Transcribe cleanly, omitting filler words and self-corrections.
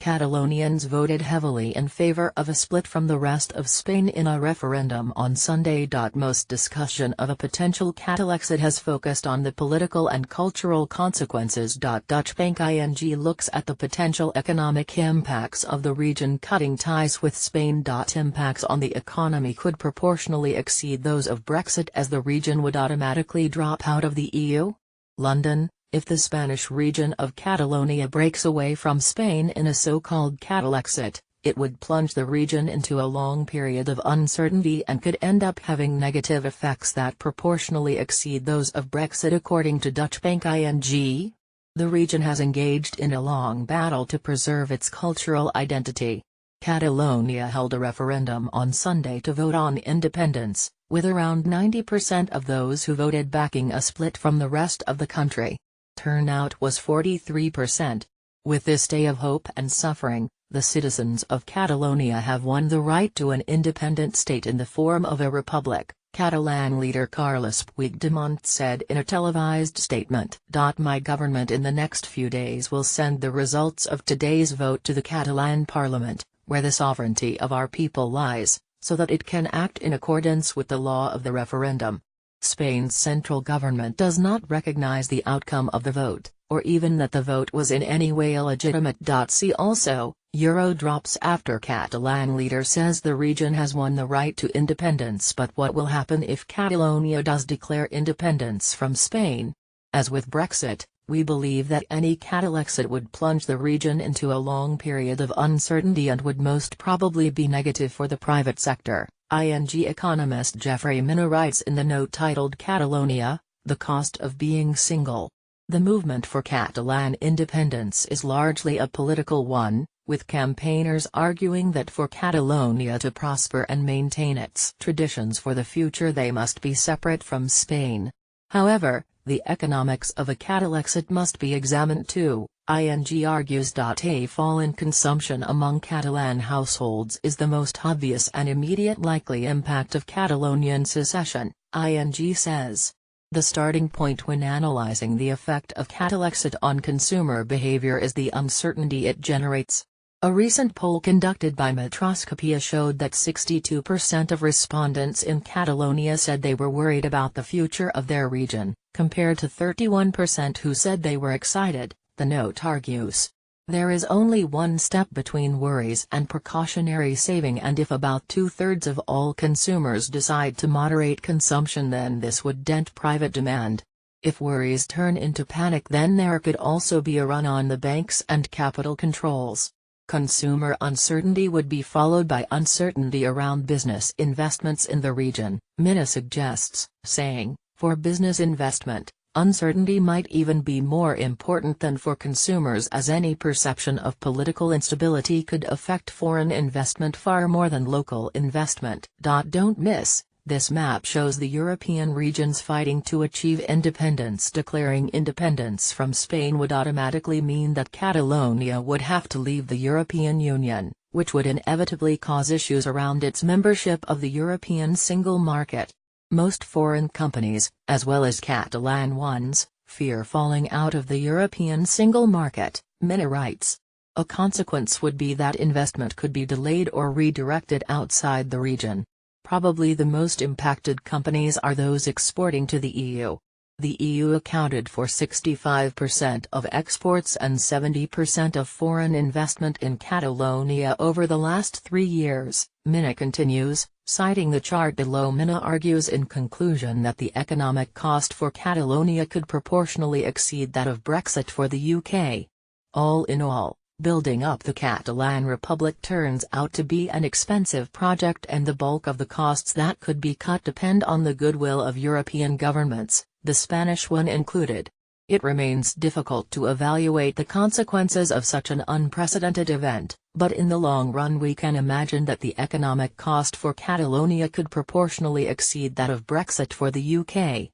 Catalonians voted heavily in favor of a split from the rest of Spain in a referendum on Sunday. Most discussion of a potential Catalexit has focused on the political and cultural consequences. Dutch Bank ING looks at the potential economic impacts of the region cutting ties with Spain. Impacts on the economy could proportionally exceed those of Brexit, as the region would automatically drop out of the EU. London. If the Spanish region of Catalonia breaks away from Spain in a so-called Catalexit, it would plunge the region into a long period of uncertainty and could end up having negative effects that proportionally exceed those of Brexit, according to Dutch Bank ING. The region has engaged in a long battle to preserve its cultural identity. Catalonia held a referendum on Sunday to vote on independence, with around 90% of those who voted backing a split from the rest of the country. Turnout was 43%. With this day of hope and suffering, the citizens of Catalonia have won the right to an independent state in the form of a republic, Catalan leader Carles Puigdemont said in a televised statement. My government in the next few days will send the results of today's vote to the Catalan parliament, where the sovereignty of our people lies, so that it can act in accordance with the law of the referendum. Spain's central government does not recognize the outcome of the vote, or even that the vote was in any way illegitimate. See also, Euro drops after Catalan leader says the region has won the right to independence. But what will happen if Catalonia does declare independence from Spain? As with Brexit, we believe that any Catalexit would plunge the region into a long period of uncertainty and would most probably be negative for the private sector. ING economist Jeffrey Minna writes in the note titled Catalonia, The Cost of Being Single. The movement for Catalan independence is largely a political one, with campaigners arguing that for Catalonia to prosper and maintain its traditions for the future they must be separate from Spain. However, the economics of a Catalexit must be examined too. ING argues. A fall in consumption among Catalan households is the most obvious and immediate likely impact of Catalonian secession, ING says. The starting point when analyzing the effect of Catalexit on consumer behavior is the uncertainty it generates. A recent poll conducted by Metroscopia showed that 62% of respondents in Catalonia said they were worried about the future of their region, compared to 31% who said they were excited. The note argues. There is only one step between worries and precautionary saving, and if about 2/3 of all consumers decide to moderate consumption, then this would dent private demand. If worries turn into panic, then there could also be a run on the banks and capital controls. Consumer uncertainty would be followed by uncertainty around business investments in the region, Minna suggests, saying, for business investment, uncertainty might even be more important than for consumers, as any perception of political instability could affect foreign investment far more than local investment. Don't miss, this map shows the European regions fighting to achieve independence. Declaring independence from Spain would automatically mean that Catalonia would have to leave the European Union, which would inevitably cause issues around its membership of the European single market. Most foreign companies, as well as Catalan ones, fear falling out of the European single market, Minna writes. A consequence would be that investment could be delayed or redirected outside the region. Probably the most impacted companies are those exporting to the EU. The EU accounted for 65% of exports and 70% of foreign investment in Catalonia over the last 3 years, Minna continues, citing the chart below. Minna argues in conclusion that the economic cost for Catalonia could proportionally exceed that of Brexit for the UK. All in all, building up the Catalan Republic turns out to be an expensive project, and the bulk of the costs that could be cut depend on the goodwill of European governments, the Spanish one included. It remains difficult to evaluate the consequences of such an unprecedented event, but in the long run we can imagine that the economic cost for Catalonia could proportionally exceed that of Brexit for the UK.